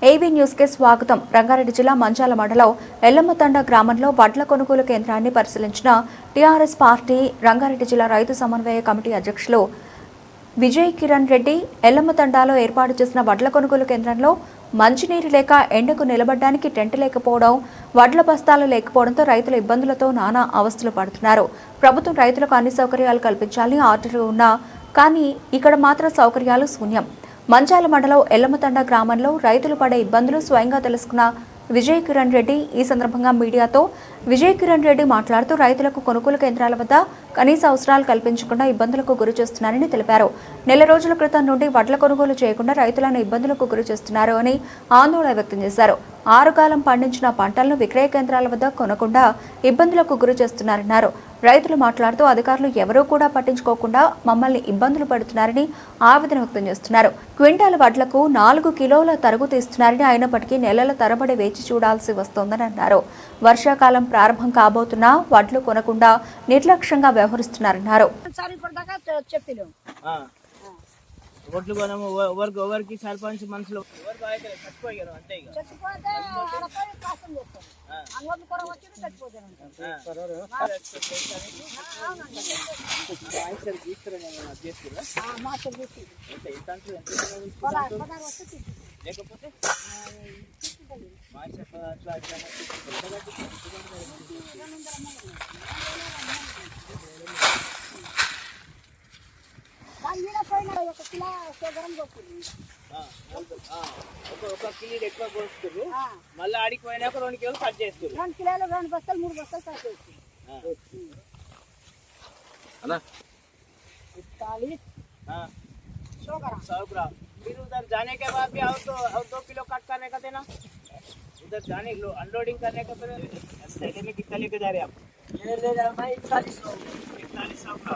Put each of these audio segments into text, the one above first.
AV news కి స్వాగతం. రంగారెడ్డి జిల్లా మంచాల మండలం ఎల్లమ్మతండ గ్రామంలో వడ్ల కొనుగోలు కేంద్రాన్ని పరిశీలించిన టీఆర్ఎస్ పార్టీ రంగారెడ్డి జిల్లా రైతు సమన్వయ కమిటీ అధ్యక్షులు విజయ్ కిరణ్ రెడ్డి ఎల్లమ్మతండాలో ఏర్పాటు చేసిన వడ్ల కొనుగోలు కేంద్రంలో మంచినీరు లేక ఎండకు నిలబడడానికి టెంట్ లేకపోవడం, వడ్ల బస్తాలు లేకపోవడంతో రైతులు ఇబ్బందులతో నానా అవస్థలు పడుతున్నారు. ప్రభుత్వం రైతులకు అన్ని సౌకర్యాలు కల్పించాలని ఆర్డర్ ఉన్నా కానీ ఇక్కడ మాత్రం సౌకర్యాలు శూన్యం. మంచాల మండలం ఎల్లమ్మతండ గ్రామంలో రైతులు పడే ఇబ్బందులు స్వయంగా తెలుసుకున్న విజయ్ కిరణ్ రెడ్డి ఈ సందర్భంగా మీడియాతో విజయ్ కిరణ్ రెడ్డి మాట్లాడుతూ రైతులకు కొనుగోలు కేంద్రాల వద్ద కనీస అవసరాలు కల్పించకుండా ఇబ్బందులకు గురి చేస్తున్నారని తెలిపారు. నెల రోజుల క్రితం నుండి వడ్ల కొనుగోలు చేయకుండా రైతులను ఇబ్బందులకు గురి చేస్తున్నారు అని ఆందోళన వ్యక్తం చేశారు. ఆరుగాలం పండించిన పంటలను విక్రయ కేంద్రాల వద్ద కొనకుండా ఇబ్బందులకు గురి చేస్తున్నారన్నారు. రైతులు మాట్లాడుతూ అధికారులు ఎవరూ కూడా పట్టించుకోకుండా మమ్మల్ని ఇబ్బందులు పడుతున్నారని ఆవేదన వ్యక్తం చేస్తున్నారు. క్వింటాల్ వడ్లకు 4 కిలోల తరుగు తీస్తున్నారని, అయినప్పటికీ నెలల తరబడి వేచి చూడాల్సి వస్తోందని అన్నారు. వర్షాకాలం ప్రారంభం కాబోతున్నా వడ్లు కొనకుండా నిర్లక్ష్యంగా వ్యవహరిస్తున్నారన్నారు. ఓట్లు కొనము ఎవరికి సర్పంచ్ మనుషులు అంతే లేకపోతే ఒక కిలో ఎక్కువ కోస్తారు, మళ్ళీ ఆడికి పోయినాక 2 కిలోలు కట్ చేస్తారు. 2 కిలోలు 2 బస్తాలు 3 బస్తాలు కట్ చేస్తారు. फिर उधर जाने के बाद भी और 2 किलो कट करने का देना, उधर जाने अनलोडिंग करने का थैले में कितना लेके जा रहे हैं आप? ले जा रहा मैं 4100 का।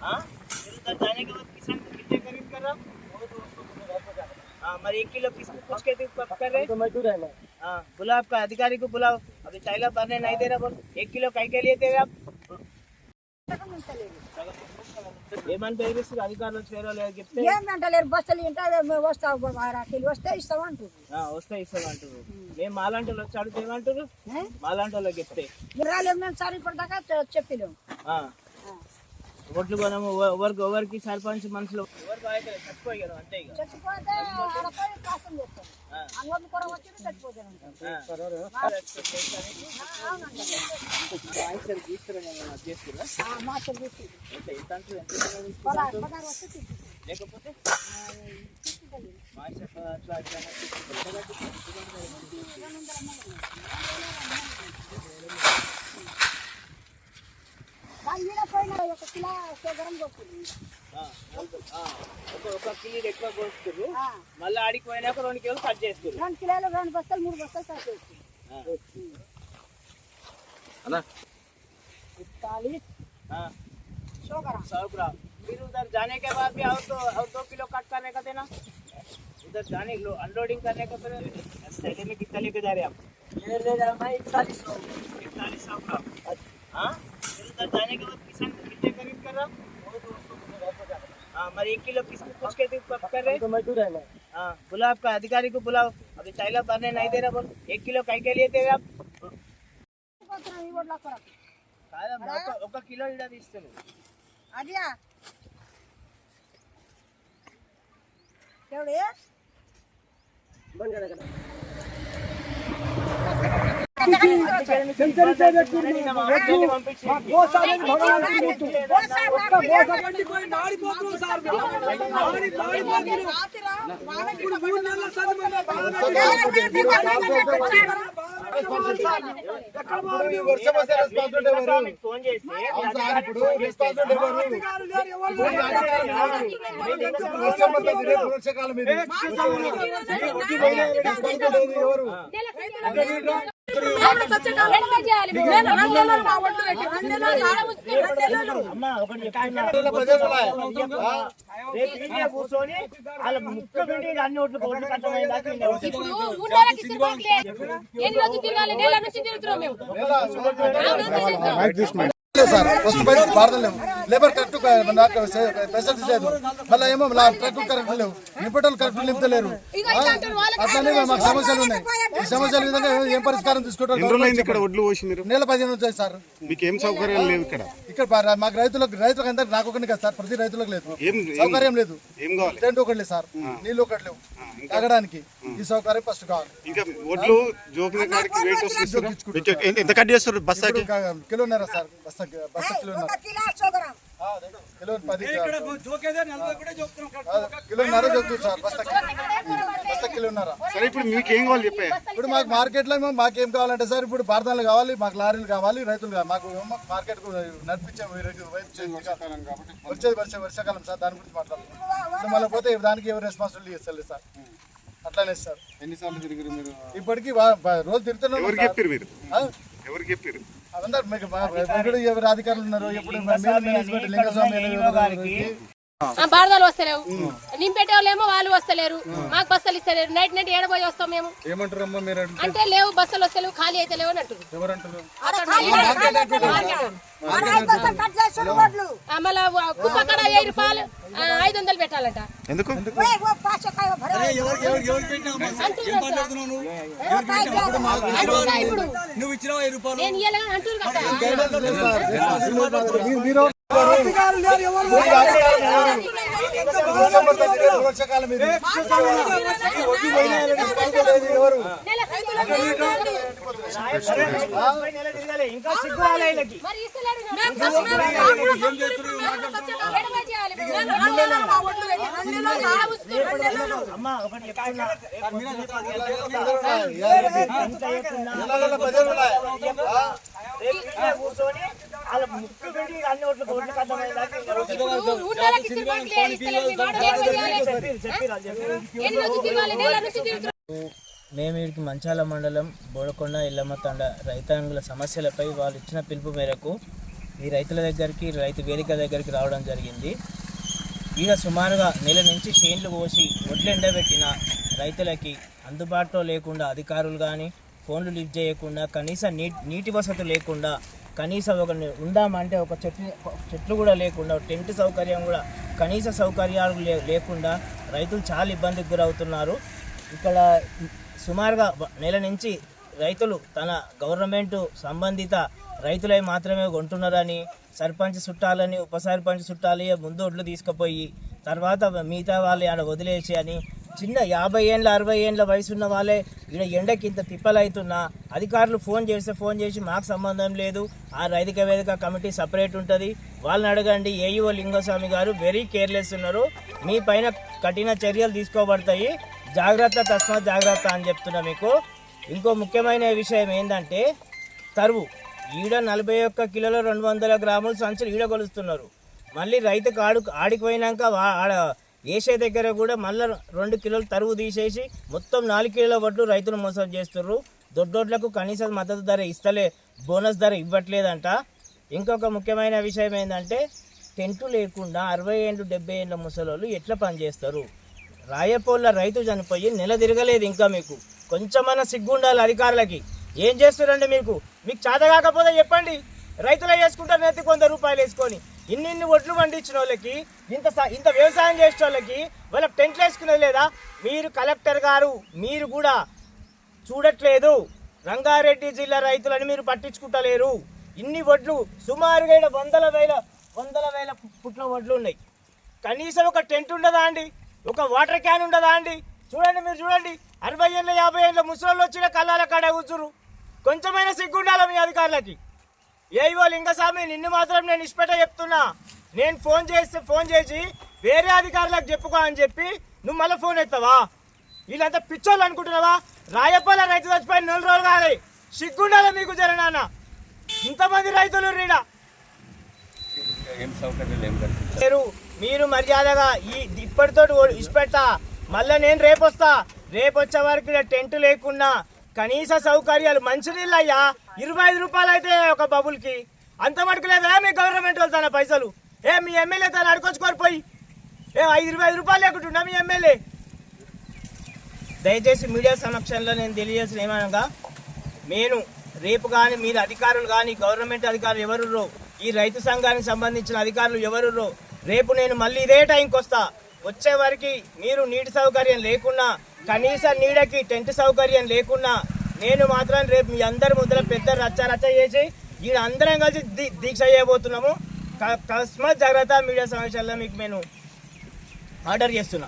हाँ, फिर उधर जाने के बाद किसान को कितने खरीद कर रहा? हाँ, मगर 1 किलो किसको पूछ के कर रहे? तो मजदूर है ना। हाँ, बुलाओ आपका अधिकारी को बुलाओ, अभी थैला भरने नहीं दे रहा, बोल 1 किलो कहीं के लिए दे रहे आप? ఏమని బెదిరిస్తారు అధికారులు చేరాలి చెప్తే ఏంటంటలేరు, బస్సులు ఇంటే వస్తావు వస్తే ఇస్తామంటారు. వస్తే ఇస్తామంటారు. మేము మాలాంటి వాళ్ళు వచ్చి అడిగితే ఏమంటారు? మాలాంటి వాళ్ళకి చెప్తే రాలేము మేము సార్ ఇప్పటిదాకా చెప్పలేము. ఓట్లు కొనము ఎవరికి సర్పంచ్ మనుషులు చచ్చిపోయారు అంతే చచ్చిపోతే అంగోళ్ళు కూడా వచ్చి చచ్చిపోతారు. లేకపోతే ఒక కిలో ఎక్కువ కోస్తారు, మళ్ళీ ఆడికి పోయినాక 2 కిలోలు కట్ చేస్తారు. 2 కిలోలు 2 బస్తాలు 3 బస్తాలు కట్ చేస్తారు. फिर उधर जाने के बाद भी और 2 किलो कट करने का देना, उधर जाने अनलोडिंग करने का थैले में कितना लेके जा रहे हैं आप? ले जा रहा मैं 4100 का। हाँ, फिर उधर जाने के बाद किसान को कितने खरीद कर रहा? हाँ, मगर 1 किलो किसको पूछ के कर रहे? तो मजदूर है ना। हाँ, बुलाओ आपका अधिकारी को बुलाओ, अभी थैला भरने नहीं दे रहा, बोल 1 किलो कहीं के लिए दे रहे आप? ఒక కిలో ఇడ తీస్తారు. అదియా ఎవడే బండి అడగడ ఫోన్ చేసి కూర్చొని వాళ్ళ ముక్క పిండి అన్ని ఓట్లు కోట్లు కట్టమైందా సార్ ఫస్ట్ పైన భారతం లేవు, లేబర్ కరెక్ట్ నాకు ఫెసిలిటీస్ లేదు, మళ్ళీ ఏమో ట్రక్ కరెక్ట్ లేవు, నింపటోళ్ళు కరెక్ట్ నింపుతలేరు. అట్లానే మాకు సమస్యలు ఉన్నాయి. ఈ సమస్యల విధంగా ఏం పరిష్కారం తీసుకుంటారు? ఇక్కడ ఒడ్లు పోసి మీరు నెల 15 వచ్చాయి సార్. మీకు ఏం సౌకర్యాలు లేవు ఇక్కడ? ఇక్కడ మాకు రైతులకు అందరికి నాకు ఒకటి కదా సార్, ప్రతి రైతులకు లేదు, సౌకర్యం లేదు. ఏం కావాలి? టెంట్ ఒకటి లేదు సార్, నీళ్ళు ఒకటి లేవు తాగడానికి. ఈ సౌకర్యం ఫస్ట్ కావాలి. ఇంకా ఒడ్లు జోకిన కాడికి రేట్ వస్తుంది. ఎంత కట్ చేస్తారు బస్సాకి? కిలోన్నర సార్, బస్తా కిలోన్నర, కిలో 10 కిలోన్నర చదువుతుంది సార్ బస్తా కిలోన్నర. సరే ఇప్పుడు మీకు ఏం కావాలి చెప్పే? ఇప్పుడు మాకు మార్కెట్లో మాకేం కావాలంటే సార్, ఇప్పుడు భారతాలు కావాలి, మాకు లారీలు కావాలి, రైతులు కావాలి. మాకు మార్కెట్ నడిపించే వచ్చేది వర్షాకాలం సార్, దాని గురించి మాట్లాడుతున్నాం. మళ్ళీ పోతే దానికి ఎవరు రెస్పాన్సిబిలిటీ చేస్తారు సార్? అట్లానే సార్. ఎన్నిసార్లు తిరిగారు మీరు? ఇప్పటికీ రోజు తిరుగుతున్నాం. ఎవరికి చెప్పారు మీరు? ఎవరికి చెప్పారు? అందరు మీకు ఎవరు అధికారులు ఉన్నారు? ఎప్పుడు మేనేజ్మెంట్ లింగస్వామి బారదాలు వస్తలేవు, నింపెట్టే వాళ్ళేమో వాళ్ళు వస్తలేరు, మాకు బస్సులు ఇస్తలేరు. నైట్ ఏడబోయి వస్తాం మేము. ఏమంటారమ్మా మీరు? అంటే లేవు బస్సులు వస్తలేవు, ఖాళీ అయితే లేవు అని అంటారు. ఎవరంటారు? మళ్ళా కుప్పకడ 1000 రూపాయలు 500 పెట్టాలంట. ఎందుకు? నువ్వు ఇచ్చిన 1000 రూపాయలు నేను ఇయ్యాలని అంటారు కదా. వర్షాకాలం ఇది. ఇంకా సిగ్గు రాలే వీళ్ళకి. అమ్మా ఒకటి చెప్తున్నా, కూర్చొని వాళ్ళ ముక్కు పెట్టి అన్ని ఓట్లు మేము వీడికి మంచాల మండలం బోడకొండ ఎల్లమ్మ తండ రైతాంగుల సమస్యలపై వాళ్ళు ఇచ్చిన పిలుపు మేరకు ఈ రైతుల దగ్గరికి, రైతు వేదిక దగ్గరికి రావడం జరిగింది. ఈడ సుమారుగా నెల నుంచి చేన్లు కోసి వడ్లు ఎండబెట్టిన రైతులకి అందుబాటులో లేకుండా అధికారులు కానీ ఫోన్లు లిఫ్ట్ చేయకుండా, కనీస నీటి వసతి లేకుండా, కనీసం ఒక ఉందామంటే ఒక చెట్లు కూడా లేకుండా, టెంట్ సౌకర్యం కూడా కనీస సౌకర్యాలు లేకుండా రైతులు చాలా ఇబ్బందికి గురవుతున్నారు. ఇక్కడ సుమారుగా నెల నుంచి రైతులు తన గవర్నమెంట్ సంబంధిత రైతులై మాత్రమే కొంటున్నారని, సర్పంచ్ చుట్టాలని, ఉప సర్పంచ్ చుట్టాలి ముందు ఒడ్లు తీసుకుపోయి తర్వాత మిగతా వాళ్ళు ఆడ వదిలేసి అని, చిన్న 50 ఏళ్ళ 60 ఏళ్ళ వయసున్న వాళ్ళే ఇక్కడ ఎండకి ఇంత తిప్పలవుతున్నా అధికారులు ఫోన్ చేసి మాకు సంబంధం లేదు, ఆ రైతుక వేదిక కమిటీ సపరేట్ ఉంటుంది, వాళ్ళని అడగండి, ఏఈఓ లింగస్వామి గారు వెరీ కేర్లెస్ ఉన్నారు, మీ పైన కఠిన చర్యలు తీసుకోబడతాయి, జాగ్రత్త, తస్మాత్ జాగ్రత్త అని చెప్తున్నా మీకు. ఇంకో ముఖ్యమైన విషయం ఏంటంటే తరువు ఈడ 41 కిలోల 200 గ్రాముల సంచులు ఈడ కొలుస్తున్నారు. మళ్ళీ రైతుకు ఆడికి పోయినాక ఆడ వేసే దగ్గర కూడా మళ్ళీ 2 కిలోలు తరువు తీసేసి మొత్తం 4 కిలోల వడ్లు రైతులు మోసం చేస్తున్నారు. దొడ్డోడ్లకు కనీస మద్దతు ధర ఇస్తలే, బోనస్ ధర ఇవ్వట్లేదంట. ఇంకొక ముఖ్యమైన విషయం ఏంటంటే టెంటు లేకుండా 60 ఏళ్ళు 70 ఏళ్ళ ముసలోళ్ళు ఎట్లా పనిచేస్తారు? రాయపోళ్ళ రైతు చనిపోయి నెల తిరగలేదు, ఇంకా మీకు కొంచెమన్నా సిగ్గుండాలి అధికారులకి. ఏం చేస్తారండి? మీకు చేత కాకపోతే చెప్పండి, రైతులే చేసుకుంటారు నెత్తి 100 రూపాయలు వేసుకొని. ఇన్ని ఒడ్లు పండించిన వాళ్ళకి, ఇంత వ్యవసాయం చేసే వాళ్ళకి వాళ్ళకి టెంట్లు వేసుకునేది లేదా? మీరు కలెక్టర్ గారు మీరు కూడా చూడట్లేదు, రంగారెడ్డి జిల్లా రైతులని మీరు పట్టించుకుంటలేరు. ఇన్ని ఒడ్లు సుమారుగా 100 వేల పుట్ల ఒడ్లు ఉన్నాయి. కనీసం ఒక టెంట్ ఉండదా అండి? ఒక వాటర్ క్యాన్ ఉండదా అండి? చూడండి, మీరు చూడండి, 60 ఏళ్ళ 50 ఏళ్ళ ముసలోళ్ళు వచ్చిన కళ్ళాల కాడ కూర్చురు. కొంచెమైనా సిగ్గుండాలి మీ అధికారులకి. ఏవో లింగస్వామి, నిన్ను మాత్రం నేను ఇష్టపెట్ట చెప్తున్నా. నేను ఫోన్ చేసి వేరే అధికారులకు చెప్పుకో అని చెప్పి నువ్వు మళ్ళీ ఫోన్ ఎత్తావా? వీళ్ళంతా పిచ్చోళ్ళు అనుకుంటున్నావా? రాయపాల రైతు చచ్చిపోయిన 4 రోజులు కాదు, సిగ్గుండాలి మీకు జరనాన్న. ఇంతమంది రైతులు రీడా మీరు మర్యాదగా ఇప్పటితో ఇష్టపెట్టా. మళ్ళీ నేను రేపు వచ్చే వరకు టెంట్ లేకుండా కనీస సౌకర్యాలు, మంచినీళ్ళు అయ్యా 25 రూపాయలు అయితే ఒక బబుల్కి, అంత మటుకు లేదా మీ గవర్నమెంట్ వాళ్ళు తన పైసలు? మీ ఎమ్మెల్యే తను అడుకొచ్చుకొని పోయి 25 రూపాయలు లేకుంటున్నా మీ ఎమ్మెల్యే. దయచేసి మీడియా సమక్షంలో నేను తెలియజేసిన ఏమనగా, నేను రేపు కానీ మీరు అధికారులు కానీ గవర్నమెంట్ అధికారులు ఎవరు ఈ రైతు సంఘానికి సంబంధించిన అధికారులు ఎవరు రేపు నేను మళ్ళీ ఇదే టైంకి వస్తా, వచ్చే వరకు మీరు నీటి సౌకర్యం లేకున్నా, కనీస నీడకి టెంట్ సౌకర్యం లేకున్నా నేను మాత్రం రేపు మీ అందరి ముద్దల పెద్ద రచ్చ చేసి ఈడ అందరం కలిసి దీక్ష చేయబోతున్నాము. తస్మాత్ జాగ్రత్త. మీడియా సమావేశాల్లో మీకు నేను ఆర్డర్ చేస్తున్నా.